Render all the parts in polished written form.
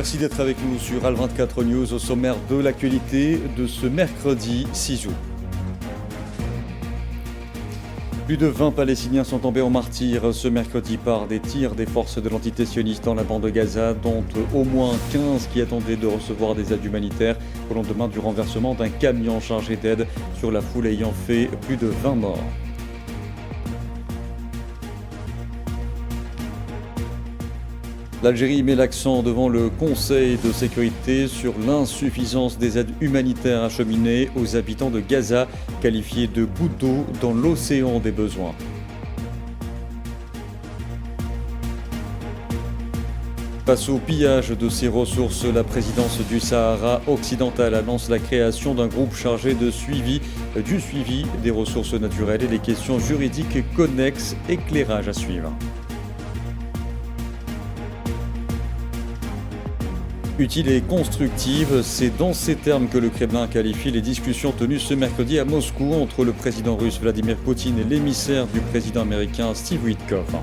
Merci d'être avec nous sur Al24 News au sommaire de l'actualité de ce mercredi 6 août. Plus de 20 Palestiniens sont tombés en martyrs ce mercredi par des tirs des forces de l'entité sioniste dans la bande de Gaza, dont au moins 15 qui attendaient de recevoir des aides humanitaires au lendemain du renversement d'un camion chargé d'aide sur la foule ayant fait plus de 20 morts. L'Algérie met l'accent devant le Conseil de sécurité sur l'insuffisance des aides humanitaires acheminées aux habitants de Gaza, qualifiées de gouttes d'eau dans l'océan des besoins. Face au pillage de ces ressources, la présidence du Sahara occidental annonce la création d'un groupe chargé du suivi des ressources naturelles et des questions juridiques connexes. Éclairage à suivre. Utile et constructive, c'est dans ces termes que le Kremlin qualifie les discussions tenues ce mercredi à Moscou entre le président russe Vladimir Poutine et l'émissaire du président américain Steve Witkoff.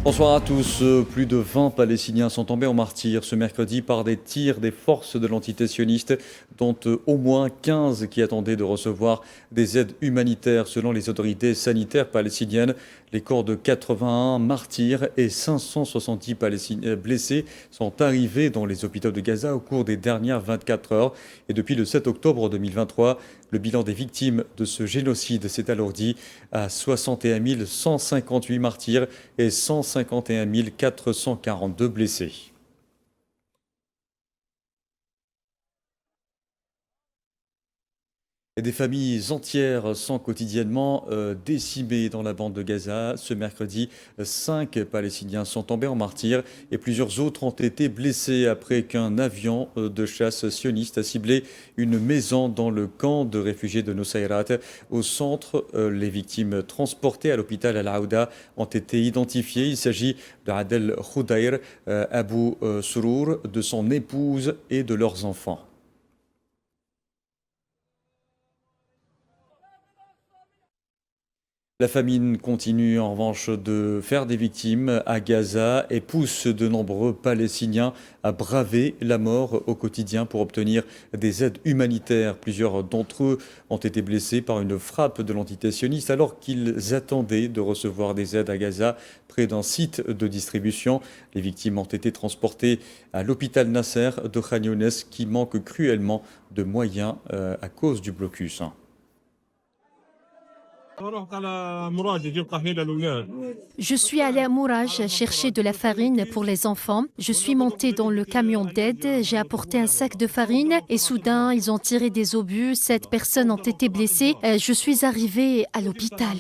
Bonsoir à tous. Plus de 20 Palestiniens sont tombés en martyrs ce mercredi par des tirs des forces de l'entité sioniste, dont au moins 15 qui attendaient de recevoir des aides humanitaires selon les autorités sanitaires palestiniennes. Les corps de 81 martyrs et 570 Palestiniens blessés sont arrivés dans les hôpitaux de Gaza au cours des dernières 24 heures. Et depuis le 7 octobre 2023, le bilan des victimes de ce génocide s'est alourdi à 61 158 martyrs et 151 442 blessés. Et des familles entières sont quotidiennement décimées dans la bande de Gaza. Ce mercredi, 5 Palestiniens sont tombés en martyrs et plusieurs autres ont été blessés après qu'un avion de chasse sioniste a ciblé une maison dans le camp de réfugiés de Nusayrat. Au centre, les victimes transportées à l'hôpital Al-Aouda ont été identifiées. Il s'agit de Adel Khoudair, Abou Surur, de son épouse et de leurs enfants. La famine continue en revanche de faire des victimes à Gaza et pousse de nombreux Palestiniens à braver la mort au quotidien pour obtenir des aides humanitaires. Plusieurs d'entre eux ont été blessés par une frappe de l'entité sioniste alors qu'ils attendaient de recevoir des aides à Gaza près d'un site de distribution. Les victimes ont été transportées à l'hôpital Nasser de Khan Younes qui manque cruellement de moyens à cause du blocus. Je suis allée à Mouraj chercher de la farine pour les enfants. Je suis montée dans le camion d'aide, j'ai apporté un sac de farine et soudain ils ont tiré des obus, 7 personnes ont été blessées. Je suis arrivée à l'hôpital.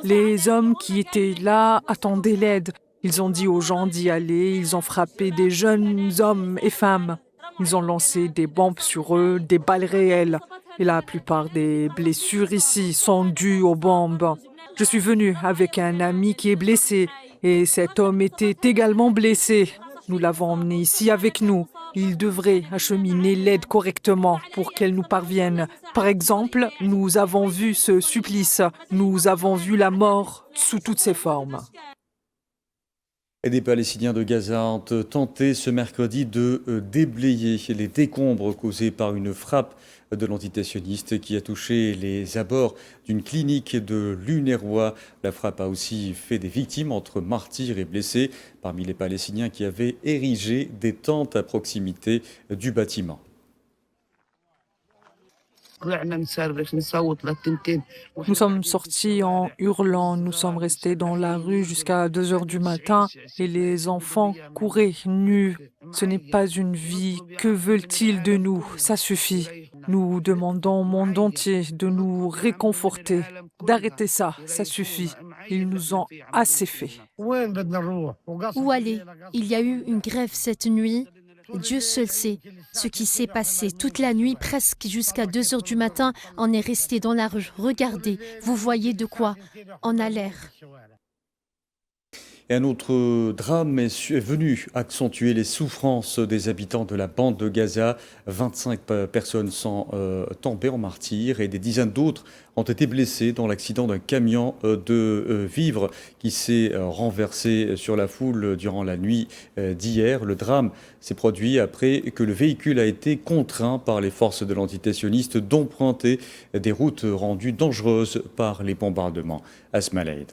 Les hommes qui étaient là attendaient l'aide. Ils ont dit aux gens d'y aller, ils ont frappé des jeunes hommes et femmes. Ils ont lancé des bombes sur eux, des balles réelles. Et la plupart des blessures ici sont dues aux bombes. Je suis venue avec un ami qui est blessé et cet homme était également blessé. Nous l'avons emmené ici avec nous. Il devrait acheminer l'aide correctement pour qu'elle nous parvienne. Par exemple, nous avons vu ce supplice. Nous avons vu la mort sous toutes ses formes. Et des Palestiniens de Gaza ont tenté ce mercredi de déblayer les décombres causés par une frappe de l'entité sioniste qui a touché les abords d'une clinique de l'UNRWA. La frappe a aussi fait des victimes entre martyrs et blessés parmi les Palestiniens qui avaient érigé des tentes à proximité du bâtiment. Nous sommes sortis en hurlant, nous sommes restés dans la rue jusqu'à 2 heures du matin et les enfants couraient nus. Ce n'est pas une vie, que veulent-ils de nous? Ça suffit. Nous demandons au monde entier de nous réconforter, d'arrêter ça, ça suffit. Ils nous ont assez fait. Où aller? Il y a eu une grève cette nuit. Dieu seul sait ce qui s'est passé. Toute la nuit, presque jusqu'à 2 heures du matin, on est resté dans la rue. Regardez, vous voyez de quoi on a l'air. Et un autre drame est venu accentuer les souffrances des habitants de la bande de Gaza. 25 personnes sont tombées en martyrs et des dizaines d'autres ont été blessés dans l'accident d'un camion de vivres qui s'est renversé sur la foule durant la nuit d'hier. Le drame s'est produit après que le véhicule a été contraint par les forces de l'entité sioniste d'emprunter des routes rendues dangereuses par les bombardements. Asma Laïd.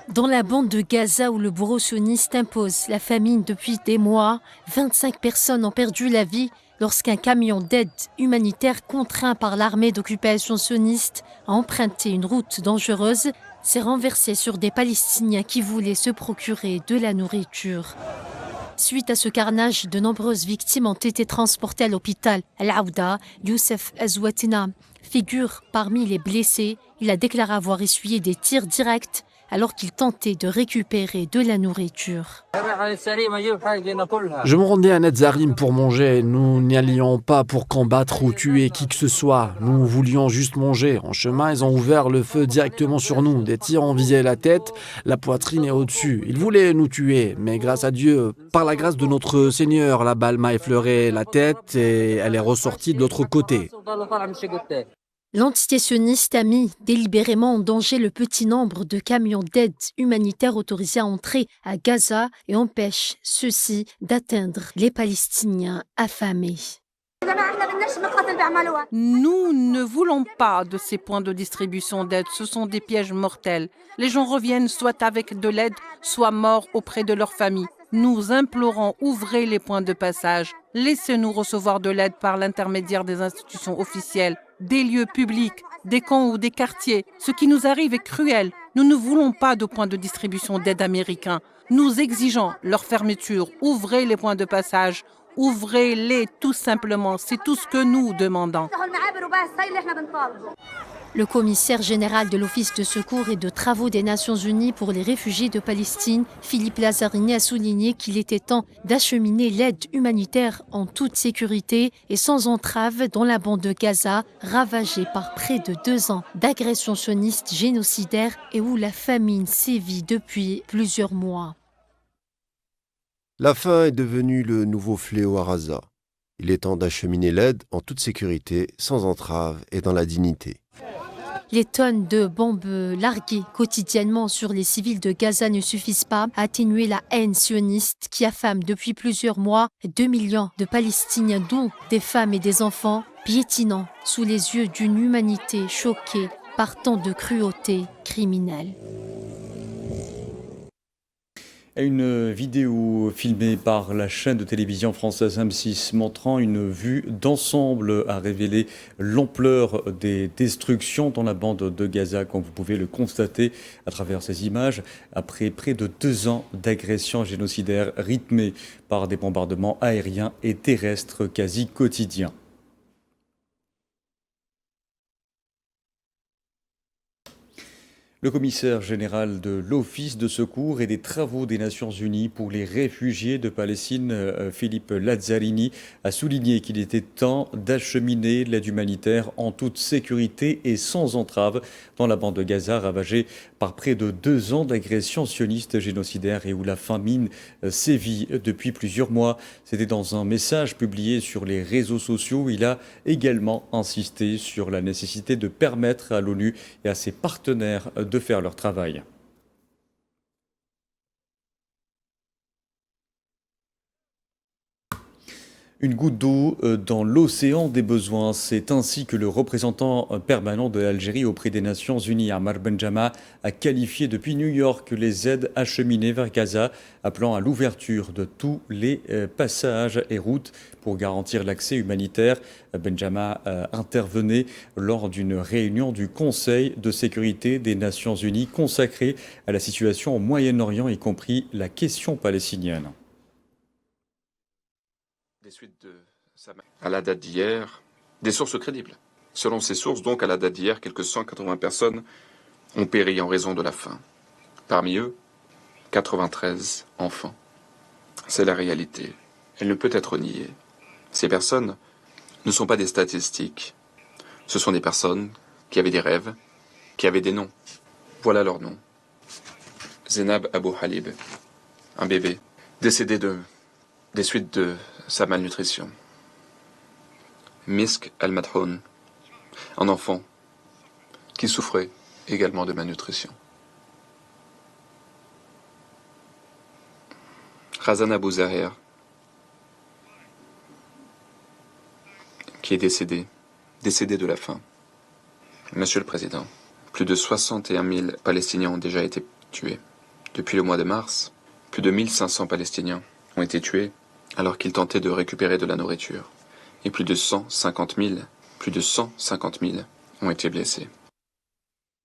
Dans la bande de Gaza où le bourreau sioniste impose la famine depuis des mois, 25 personnes ont perdu la vie lorsqu'un camion d'aide humanitaire contraint par l'armée d'occupation sioniste a emprunté une route dangereuse, s'est renversé sur des Palestiniens qui voulaient se procurer de la nourriture. Suite à ce carnage, de nombreuses victimes ont été transportées à l'hôpital Al-Aouda. Youssef Azouatina figure parmi les blessés. Il a déclaré avoir essuyé des tirs directs alors qu'il tentait de récupérer de la nourriture. Je me rendais à Netzarim pour manger. Nous n'y allions pas pour combattre ou tuer qui que ce soit. Nous voulions juste manger. En chemin, ils ont ouvert le feu directement sur nous. Des tirs ont visé la tête, la poitrine et au-dessus. Ils voulaient nous tuer, mais grâce à Dieu, par la grâce de notre Seigneur, la balle m'a effleuré la tête et elle est ressortie de l'autre côté. L'entité sioniste a mis délibérément en danger le petit nombre de camions d'aide humanitaire autorisés à entrer à Gaza et empêche ceux-ci d'atteindre les Palestiniens affamés. Nous ne voulons pas de ces points de distribution d'aide, ce sont des pièges mortels. Les gens reviennent soit avec de l'aide, soit morts auprès de leur famille. Nous implorons, ouvrez les points de passage, laissez-nous recevoir de l'aide par l'intermédiaire des institutions officielles, des lieux publics, des camps ou des quartiers. Ce qui nous arrive est cruel. Nous ne voulons pas de points de distribution d'aide américains. Nous exigeons leur fermeture. Ouvrez les points de passage. Ouvrez-les tout simplement. C'est tout ce que nous demandons. Le commissaire général de l'Office de secours et de travaux des Nations Unies pour les réfugiés de Palestine, Philippe Lazzarini, a souligné qu'il était temps d'acheminer l'aide humanitaire en toute sécurité et sans entrave dans la bande de Gaza, ravagée par près de 2 ans d'agressions sionistes génocidaires et où la famine sévit depuis plusieurs mois. La faim est devenue le nouveau fléau à Gaza. Il est temps d'acheminer l'aide en toute sécurité, sans entrave et dans la dignité. Les tonnes de bombes larguées quotidiennement sur les civils de Gaza ne suffisent pas à atténuer la haine sioniste qui affame depuis plusieurs mois 2 millions de Palestiniens, dont des femmes et des enfants, piétinant sous les yeux d'une humanité choquée par tant de cruauté criminelle. Une vidéo filmée par la chaîne de télévision française M6 montrant une vue d'ensemble a révélé l'ampleur des destructions dans la bande de Gaza, comme vous pouvez le constater à travers ces images, après près de 2 ans d'agressions génocidaires rythmées par des bombardements aériens et terrestres quasi quotidiens. Le commissaire général de l'Office de secours et des travaux des Nations Unies pour les réfugiés de Palestine, Philippe Lazzarini, a souligné qu'il était temps d'acheminer l'aide humanitaire en toute sécurité et sans entrave dans la bande de Gaza, ravagée par près de 2 ans d'agressions sionistes génocidaires et où la famine sévit depuis plusieurs mois. C'était dans un message publié sur les réseaux sociaux. Il a également insisté sur la nécessité de permettre à l'ONU et à ses partenaires de faire leur travail. Une goutte d'eau dans l'océan des besoins. C'est ainsi que le représentant permanent de l'Algérie auprès des Nations Unies, Amar Benjama, a qualifié depuis New York les aides acheminées vers Gaza, appelant à l'ouverture de tous les passages et routes pour garantir l'accès humanitaire. Benjama intervenait lors d'une réunion du Conseil de sécurité des Nations Unies consacrée à la situation au Moyen-Orient, y compris la question palestinienne. À la date d'hier, des sources crédibles. Selon ces sources, donc, à la date d'hier, quelques 180 personnes ont péri en raison de la faim. Parmi eux, 93 enfants. C'est la réalité. Elle ne peut être niée. Ces personnes ne sont pas des statistiques. Ce sont des personnes qui avaient des rêves, qui avaient des noms. Voilà leurs noms. Zainab Abou Halib, un bébé, décédé des suites de sa malnutrition. Misk Al-Madhoun, un enfant qui souffrait également de malnutrition. Razan Abou Zahir, qui est décédé de la faim. Monsieur le Président, plus de 61 000 Palestiniens ont déjà été tués. Depuis le mois de mars, plus de 1500 Palestiniens ont été tués alors qu'ils tentaient de récupérer de la nourriture. Et plus de 150 000 ont été blessés.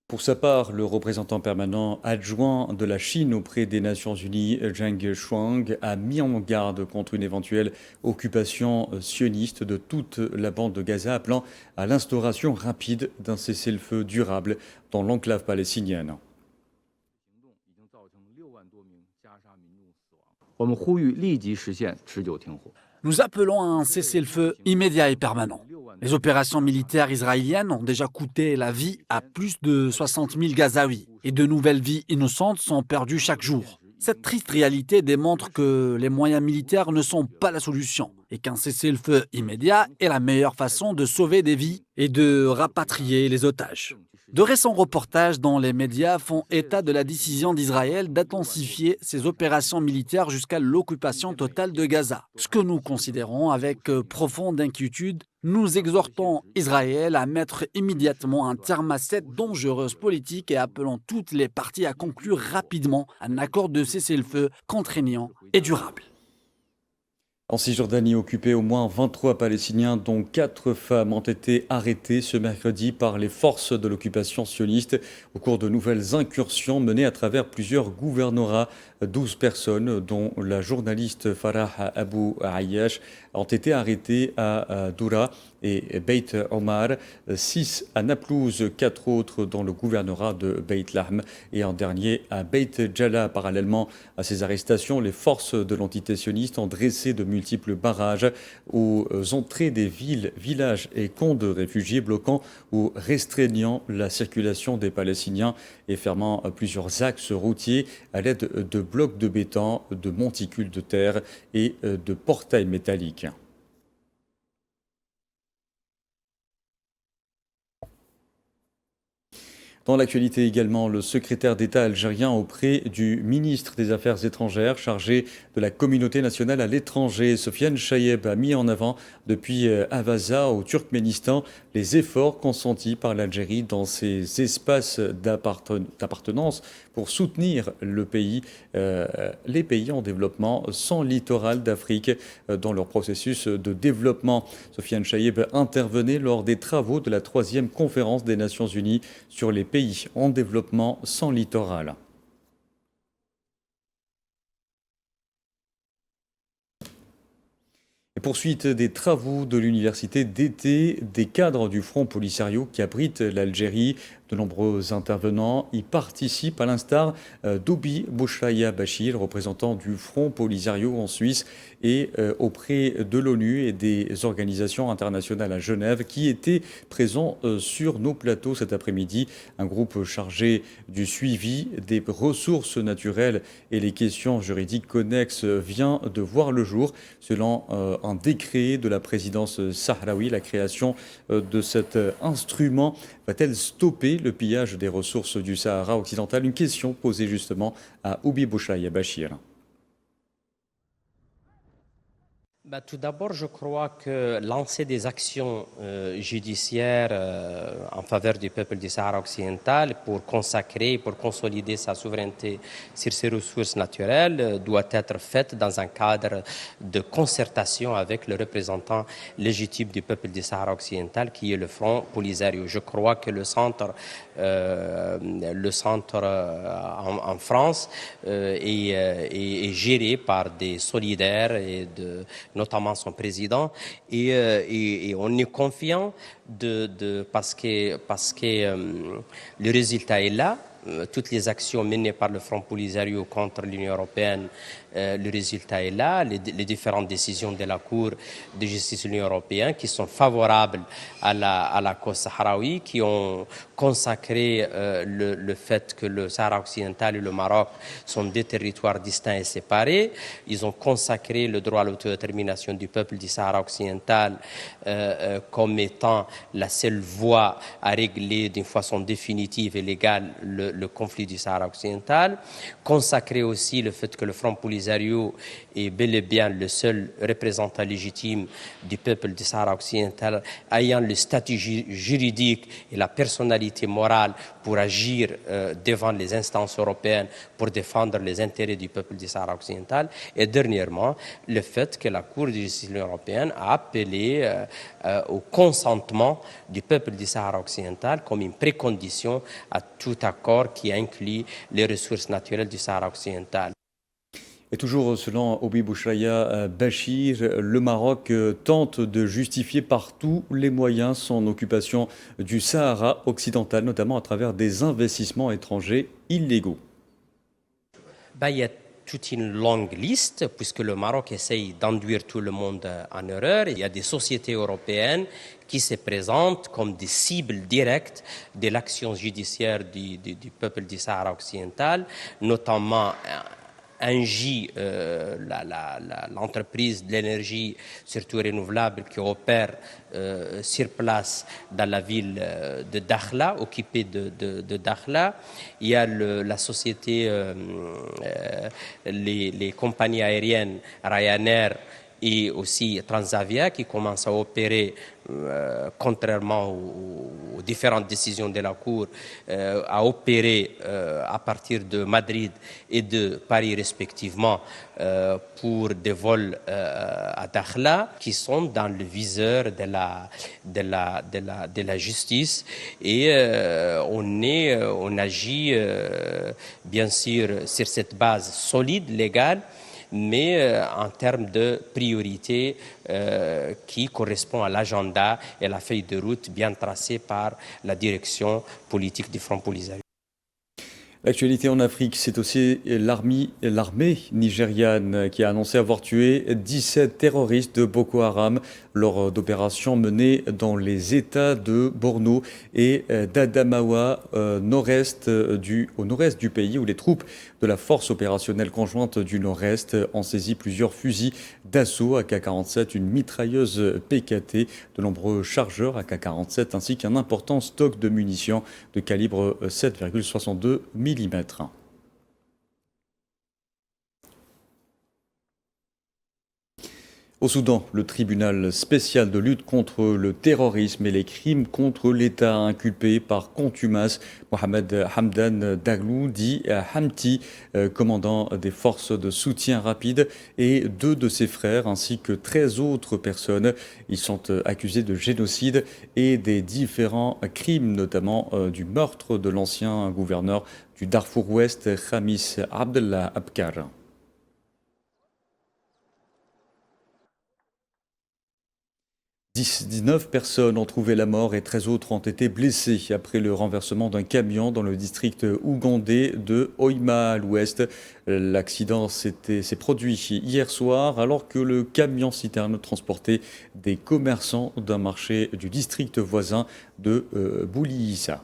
Pour sa part, le représentant permanent adjoint de la Chine auprès des Nations Unies, Zheng Shuang, a mis en garde contre une éventuelle occupation sioniste de toute la bande de Gaza, appelant à l'instauration rapide d'un cessez-le-feu durable dans l'enclave palestinienne. Nous appelons à un cessez-le-feu immédiat et permanent. Les opérations militaires israéliennes ont déjà coûté la vie à plus de 60 000 Gazaouis et de nouvelles vies innocentes sont perdues chaque jour. Cette triste réalité démontre que les moyens militaires ne sont pas la solution et qu'un cessez-le-feu immédiat est la meilleure façon de sauver des vies et de rapatrier les otages. De récents reportages dans les médias font état de la décision d'Israël d'intensifier ses opérations militaires jusqu'à l'occupation totale de Gaza. Ce que nous considérons avec profonde inquiétude, nous exhortons Israël à mettre immédiatement un terme à cette dangereuse politique et appelons toutes les parties à conclure rapidement un accord de cessez-le-feu contraignant et durable. En Cisjordanie occupée, au moins 23 Palestiniens, dont 4 femmes, ont été arrêtés ce mercredi par les forces de l'occupation sioniste au cours de nouvelles incursions menées à travers plusieurs gouvernorats. 12 personnes, dont la journaliste Farah Abou Ayyash, ont été arrêtées à Doura et Beit Omar, 6 à Naplouse, 4 autres dans le gouvernorat de Beit Lahm et en dernier à Beit Jala. Parallèlement à ces arrestations, les forces de l'entité sioniste ont dressé de multiples barrages aux entrées des villes, villages et camps de réfugiés, bloquant ou restreignant la circulation des Palestiniens et fermant plusieurs axes routiers à l'aide de blocs de béton, de monticules de terre et de portails métalliques. Dans l'actualité également, le secrétaire d'État algérien auprès du ministre des Affaires étrangères chargé de la communauté nationale à l'étranger, Sofiane Chayeb, a mis en avant depuis Avaza au Turkménistan les efforts consentis par l'Algérie dans ses espaces d'appartenance pour soutenir le pays, les pays en développement sans littoral d'Afrique dans leur processus de développement. Sofiane Chayeb intervenait lors des travaux de la 3e conférence des Nations Unies sur les pays en développement sans littoral. Et poursuite des travaux de l'université d'été des cadres du Front Polisario qui abrite l'Algérie. De nombreux intervenants y participent, à l'instar d'Oubi Bouchraya Bachir, représentant du Front Polisario en Suisse et auprès de l'ONU et des organisations internationales à Genève, qui étaient présents sur nos plateaux cet après-midi. Un groupe chargé du suivi des ressources naturelles et les questions juridiques connexes vient de voir le jour. Selon un décret de la présidence sahraoui, la création de cet instrument va-t-elle stopper le pillage des ressources du Sahara occidental? Une question posée justement à Oubi Bouchraya Bachir. Tout d'abord, je crois que lancer des actions judiciaires en faveur du peuple du Sahara occidental pour consacrer, pour consolider sa souveraineté sur ses ressources naturelles doit être faite dans un cadre de concertation avec le représentant légitime du peuple du Sahara occidental qui est le Front Polisario. Je crois que le centre en France est géré par des solidaires et notamment son président, et on est confiant parce que le résultat est là. Toutes les actions menées par le Front Polisario contre l'Union européenne Le résultat est là, les différentes décisions de la Cour de justice de l'Union européenne qui sont favorables à la cause sahraoui, qui ont consacré le fait que le Sahara occidental et le Maroc sont des territoires distincts et séparés. Ils ont consacré le droit à l'autodétermination du peuple du Sahara occidental comme étant la seule voie à régler d'une façon définitive et légale le conflit du Sahara occidental. Consacré aussi le fait que le Front Polisario est bel et bien le seul représentant légitime du peuple du Sahara occidental, ayant le statut juridique et la personnalité morale pour agir devant les instances européennes pour défendre les intérêts du peuple du Sahara occidental. Et dernièrement, le fait que la Cour de justice de l'Union européenne a appelé au consentement du peuple du Sahara occidental comme une précondition à tout accord qui inclut les ressources naturelles du Sahara occidental. Et toujours selon Obi Bouchraya Bachir, le Maroc tente de justifier par tous les moyens son occupation du Sahara occidental, notamment à travers des investissements étrangers illégaux. Il y a toute une longue liste, puisque le Maroc essaye d'enduire tout le monde en erreur. Il y a des sociétés européennes qui se présentent comme des cibles directes de l'action judiciaire du peuple du Sahara occidental, notamment Engie, l'entreprise de l'énergie, surtout renouvelable, qui opère sur place dans la ville de Dakhla, occupée de Dakhla. Il y a la société, les compagnies aériennes Ryanair et aussi Transavia qui commencent à opérer, contrairement aux différentes décisions de la Cour, à opérer à partir de Madrid et de Paris respectivement pour des vols à Dakhla qui sont dans le viseur de la justice. Et on agit bien sûr sur cette base solide, légale, mais en termes de priorité qui correspond à l'agenda et la feuille de route bien tracée par la direction politique du Front Polisario. L'actualité en Afrique, c'est aussi l'armée nigériane qui a annoncé avoir tué 17 terroristes de Boko Haram lors d'opérations menées dans les États de Borno et d'Adamawa, au nord-est du pays, où les troupes de la force opérationnelle conjointe du nord-est ont saisi plusieurs fusils d'assaut AK-47, une mitrailleuse PKT, de nombreux chargeurs AK-47 ainsi qu'un important stock de munitions de calibre 7,62 mm. 'Au Soudan, le tribunal spécial de lutte contre le terrorisme et les crimes contre l'État inculpé par contumace Mohamed Hamdan Daglo, dit Hamti, commandant des forces de soutien rapide, et 2 de ses frères ainsi que 13 autres personnes. Ils sont accusés de génocide et des différents crimes, notamment du meurtre de l'ancien gouverneur du Darfour Ouest, Khamis Abdallah Abkar. 19 personnes ont trouvé la mort et 13 autres ont été blessées après le renversement d'un camion dans le district ougandais de Hoima à l'ouest. L'accident s'est produit hier soir alors que le camion citerne transportait des commerçants d'un marché du district voisin de Boulissa.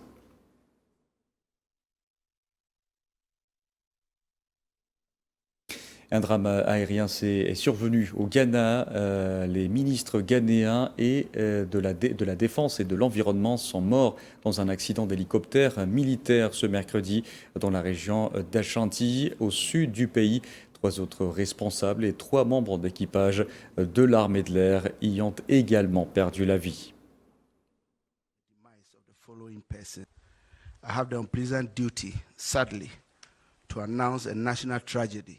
Un drame aérien est survenu au Ghana. Les ministres ghanéens et de la Défense et de l'Environnement sont morts dans un accident d'hélicoptère militaire ce mercredi dans la région d'Ashanti, au sud du pays. 3 autres responsables et 3 membres d'équipage de l'armée de l'air y ont également perdu la vie.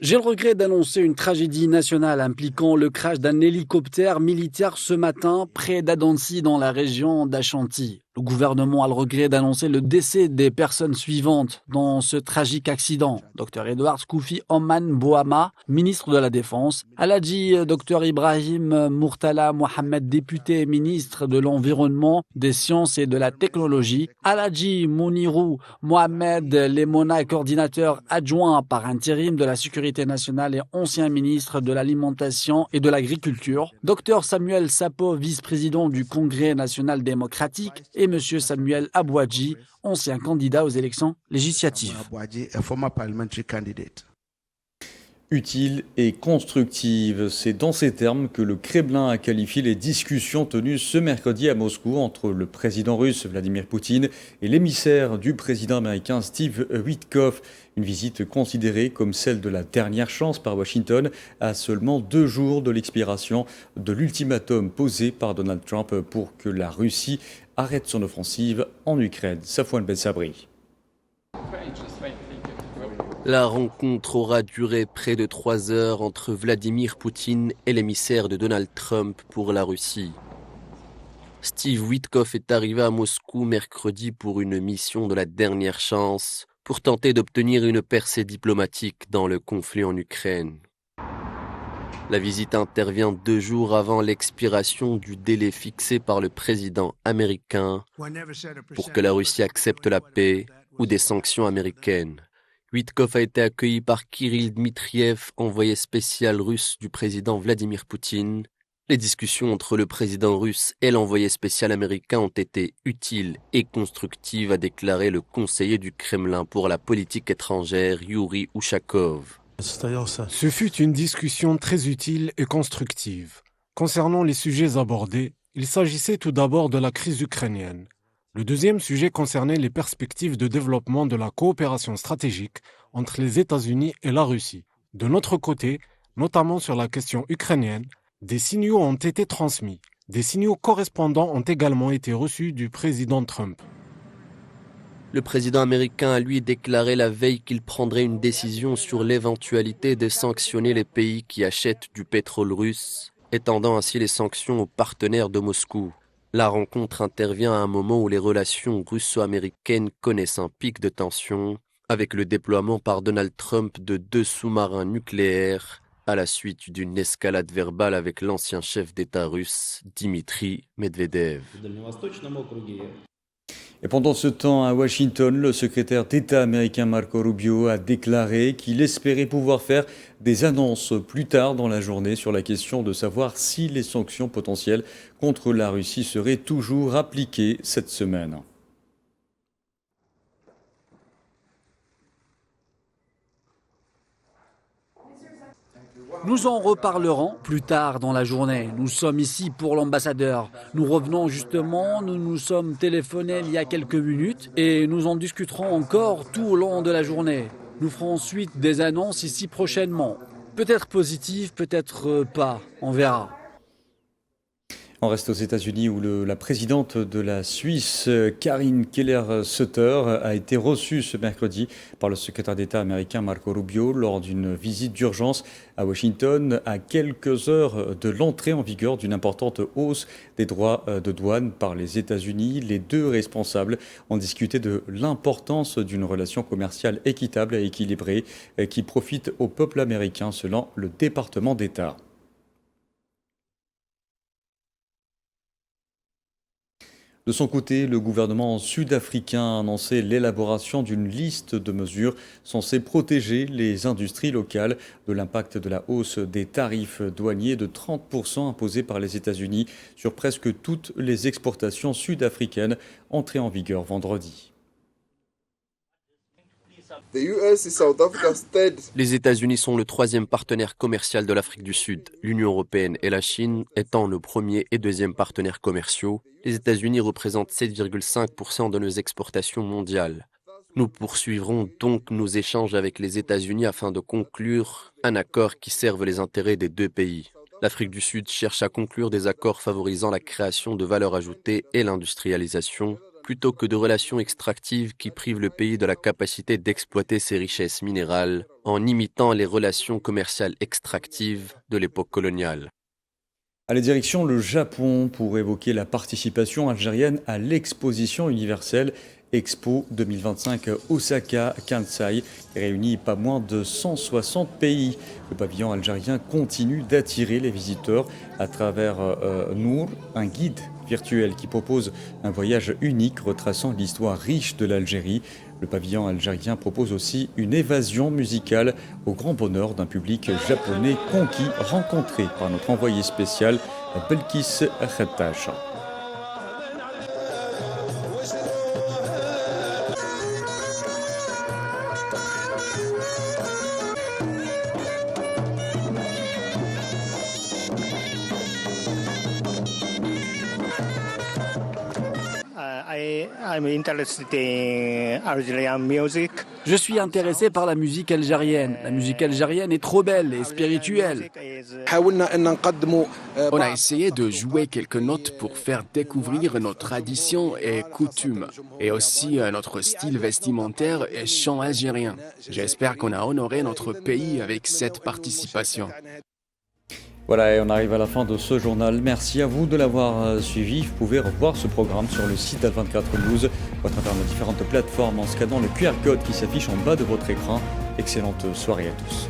J'ai le regret d'annoncer une tragédie nationale impliquant le crash d'un hélicoptère militaire ce matin près d'Adansi dans la région d'Ashanti. Le gouvernement a le regret d'annoncer le décès des personnes suivantes dans ce tragique accident. Dr Edward Koufi Oman Boama, ministre de la Défense. Aladji Dr Ibrahim Murtala Mohamed, député et ministre de l'Environnement, des Sciences et de la Technologie. Aladji Mounirou Mohamed Lemona, coordinateur adjoint par intérim de la Sécurité nationale et ancien ministre de l'Alimentation et de l'Agriculture. Dr Samuel Sapo, vice-président du Congrès national démocratique. Et M. Samuel Abouadji, ancien candidat aux élections législatives. Utile et constructive, c'est dans ces termes que le Kremlin a qualifié les discussions tenues ce mercredi à Moscou entre le président russe Vladimir Poutine et l'émissaire du président américain Steve Witkoff. Une visite considérée comme celle de la dernière chance par Washington à seulement 2 jours de l'expiration de l'ultimatum posé par Donald Trump pour que la Russie arrête son offensive en Ukraine. Safouane Ben Sabri. La rencontre aura duré près de 3 heures entre Vladimir Poutine et l'émissaire de Donald Trump pour la Russie. Steve Witkoff est arrivé à Moscou mercredi pour une mission de la dernière chance pour tenter d'obtenir une percée diplomatique dans le conflit en Ukraine. La visite intervient 2 jours avant l'expiration du délai fixé par le président américain pour que la Russie accepte la paix ou des sanctions américaines. Witkoff a été accueilli par Kirill Dmitriev, envoyé spécial russe du président Vladimir Poutine. Les discussions entre le président russe et l'envoyé spécial américain ont été utiles et constructives, a déclaré le conseiller du Kremlin pour la politique étrangère, Yuri Ushakov. Ce fut une discussion très utile et constructive. Concernant les sujets abordés, il s'agissait tout d'abord de la crise ukrainienne. Le deuxième sujet concernait les perspectives de développement de la coopération stratégique entre les États-Unis et la Russie. De notre côté, notamment sur la question ukrainienne, des signaux ont été transmis. Des signaux correspondants ont également été reçus du président Trump. Le président américain a lui déclaré la veille qu'il prendrait une décision sur l'éventualité de sanctionner les pays qui achètent du pétrole russe, étendant ainsi les sanctions aux partenaires de Moscou. La rencontre intervient à un moment où les relations russo-américaines connaissent un pic de tension, avec le déploiement par Donald Trump de 2 sous-marins nucléaires, à la suite d'une escalade verbale avec l'ancien chef d'État russe, Dmitri Medvedev. Et pendant ce temps, à Washington, le secrétaire d'État américain Marco Rubio a déclaré qu'il espérait pouvoir faire des annonces plus tard dans la journée sur la question de savoir si les sanctions potentielles contre la Russie seraient toujours appliquées cette semaine. Nous en reparlerons plus tard dans la journée. Nous sommes ici pour l'ambassadeur. Nous revenons justement, nous nous sommes téléphonés il y a quelques minutes et nous en discuterons encore tout au long de la journée. Nous ferons ensuite des annonces ici prochainement. Peut-être positives, peut-être pas. On verra. On reste aux États-Unis où la présidente de la Suisse, Karin Keller-Sutter, a été reçue ce mercredi par le secrétaire d'État américain Marco Rubio lors d'une visite d'urgence à Washington à quelques heures de l'entrée en vigueur d'une importante hausse des droits de douane par les États-Unis. Les 2 responsables ont discuté de l'importance d'une relation commerciale équitable et équilibrée qui profite au peuple américain selon le département d'État. De son côté, le gouvernement sud-africain a annoncé l'élaboration d'une liste de mesures censées protéger les industries locales de l'impact de la hausse des tarifs douaniers de 30% imposés par les États-Unis sur presque toutes les exportations sud-africaines entrées en vigueur vendredi. Les États-Unis sont le 3e partenaire commercial de l'Afrique du Sud, l'Union européenne et la Chine étant le 1er et 2e partenaires commerciaux. Les États-Unis représentent 7,5% de nos exportations mondiales. Nous poursuivrons donc nos échanges avec les États-Unis afin de conclure un accord qui serve les intérêts des 2 pays. L'Afrique du Sud cherche à conclure des accords favorisant la création de valeur ajoutée et l'industrialisation, plutôt que de relations extractives qui privent le pays de la capacité d'exploiter ses richesses minérales en imitant les relations commerciales extractives de l'époque coloniale. Allez, direction le Japon pour évoquer la participation algérienne à l'exposition universelle Expo 2025 Osaka Kansai, qui réunit pas moins de 160 pays. Le pavillon algérien continue d'attirer les visiteurs à travers Nour, un guide virtuel qui propose un voyage unique retraçant l'histoire riche de l'Algérie. Le pavillon algérien propose aussi une évasion musicale au grand bonheur d'un public japonais conquis, rencontré par notre envoyé spécial Belkis Khattash. Je suis intéressé par la musique algérienne. La musique algérienne est trop belle et spirituelle. On a essayé de jouer quelques notes pour faire découvrir nos traditions et coutumes, et aussi notre style vestimentaire et chant algérien. J'espère qu'on a honoré notre pays avec cette participation. Voilà, et on arrive à la fin de ce journal. Merci à vous de l'avoir suivi. Vous pouvez revoir ce programme sur le site Al24 News ou à travers nos différentes plateformes en scannant le QR code qui s'affiche en bas de votre écran. Excellente soirée à tous.